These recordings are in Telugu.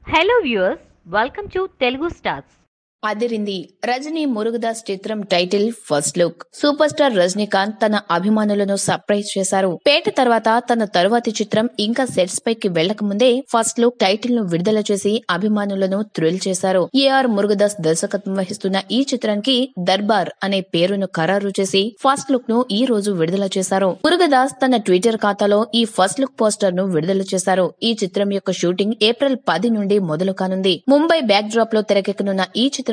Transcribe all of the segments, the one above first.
Hello viewers, welcome to Telugu Stars. అదిరింది. రజనీ మురుగదాస్ చిత్రం title first look. Super star Rajinikanth తన అభిమానులను సర్ప్రైజ్ చేశారు. పేట తర్వాత తన తరువాతి చిత్రం ఇంకా సెట్స్ పైకి వెళ్లక ముందే ఫస్ట్ లుక్ టైటిల్ ను విడుదల చేసి అభిమానులను థ్రిల్ చేశారు. ఏఆర్ మురుగదాస్ దర్శకత్వం వహిస్తున్న ఈ చిత్రానికి దర్బార్ అనే పేరును ఖరారు చేసి ఫస్ట్ లుక్ ను ఈ రోజు విడుదల చేశారు. మురుగదాస్ తన ట్విట్టర్ ఖాతాలో ఈ ఫస్ట్ లుక్ పోస్టర్ ను విడుదల చేశారు. ఈ చిత్రం యొక్క షూటింగ్ ఏప్రిల్ 10 నుండి మొదలు కానుంది. ముంబై బ్యాక్ డ్రాప్ లో తెరకెక్కనున్న ఈ చిత్రంలో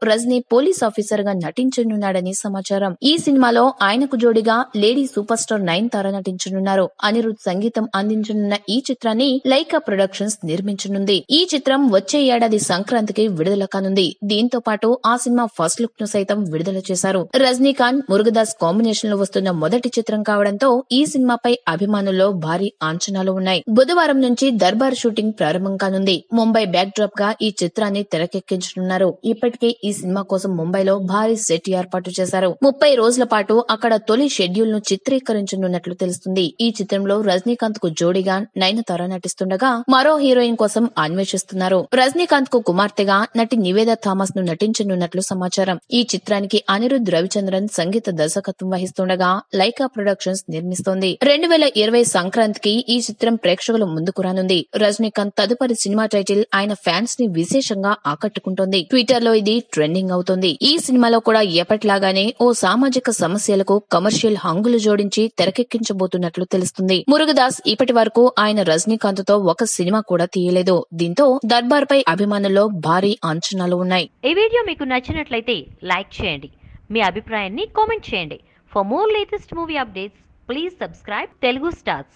రజనీ పోలీస్ ఆఫీసర్ గా నటించనున్నాడని సమాచారం. ఈ సినిమాలో ఆయనకు జోడిగా లేడీ సూపర్ స్టార్ నయనతార నటించనున్నారు. అనిరుద్ సంగీతం అందించనున్న ఈ చిత్రాన్ని లైకా ప్రొడక్షన్స్ నిర్మించనుంది. ఈ చిత్రం వచ్చే ఏడాది సంక్రాంతికి విడుదల కానుంది. దీంతో పాటు ఆ సినిమా ఫస్ట్ లుక్ ను సైతం విడుదల చేశారు. రజనీకాంత్ మురుగదాస్ కాంబినేషన్ లో వస్తున్న మొదటి చిత్రం కావడంతో ఈ సినిమాపై అభిమానుల్లో భారీ అంచనాలు ఉన్నాయి. బుధవారం నుంచి దర్బార్ షూటింగ్ ప్రారంభం కానుంది. ముంబై బ్యాక్ డ్రాప్ గా ఈ చిత్రాన్ని తెరకెక్కించనున్నారు. ఇప్పటికే ఈ సినిమా కోసం ముంబైలో భారీ సెట్ ఏర్పాటు చేశారు. 30 రోజుల పాటు అక్కడ తొలి షెడ్యూల్ ను చిత్రీకరించనున్నట్లు తెలుస్తుంది. ఈ చిత్రంలో రజనీకాంత్ కు జోడిగా నయనతార నటిస్తుండగా మరో హీరోయిన్ కోసం అన్వేషిస్తున్నారు. రజనీకాంత్ కు కుమార్తెగా నటి నివేదా థామస్ ను నటించనున్నట్లు సమాచారం. ఈ చిత్రానికి అనిరుద్ రవిచంద్రన్ సంగీత దర్శకత్వం వహిస్తుండగా లైకా ప్రొడక్షన్స్ నిర్మిస్తోంది. 2020 సంక్రాంతికి ఈ చిత్రం ప్రేక్షకుల ముందుకు రానుంది. రజనీకాంత్ తదుపరి సినిమా టైటిల్ ఆయన ఫ్యాన్స్ ని విశేషంగా ఆకట్టుకుంటోంది. ట్విట్టర్ లో ఇది ట్రెండింగ్ అవుతుంది. ఈ సినిమాలో కూడా ఎప్పటిలాగానే ఓ సామాజిక సమస్యలకు కమర్షియల్ హంగులు జోడించి తెరకెక్కించబోతున్నట్లు తెలుస్తుంది. మురుగదాస్ ఇప్పటి వరకు ఆయన రజనీకాంత్ తో ఒక సినిమా కూడా తీయలేదు. దీంతో దర్బార్ పై అభిమానుల్లో భారీ అంచనాలు ఉన్నాయి. ఈ వీడియో మీకు నచ్చినట్లయితే లైక్ చేయండి. మీ అభిప్రాయాన్ని కామెంట్ చేయండి. For more latest movie updates please subscribe Telugu stars.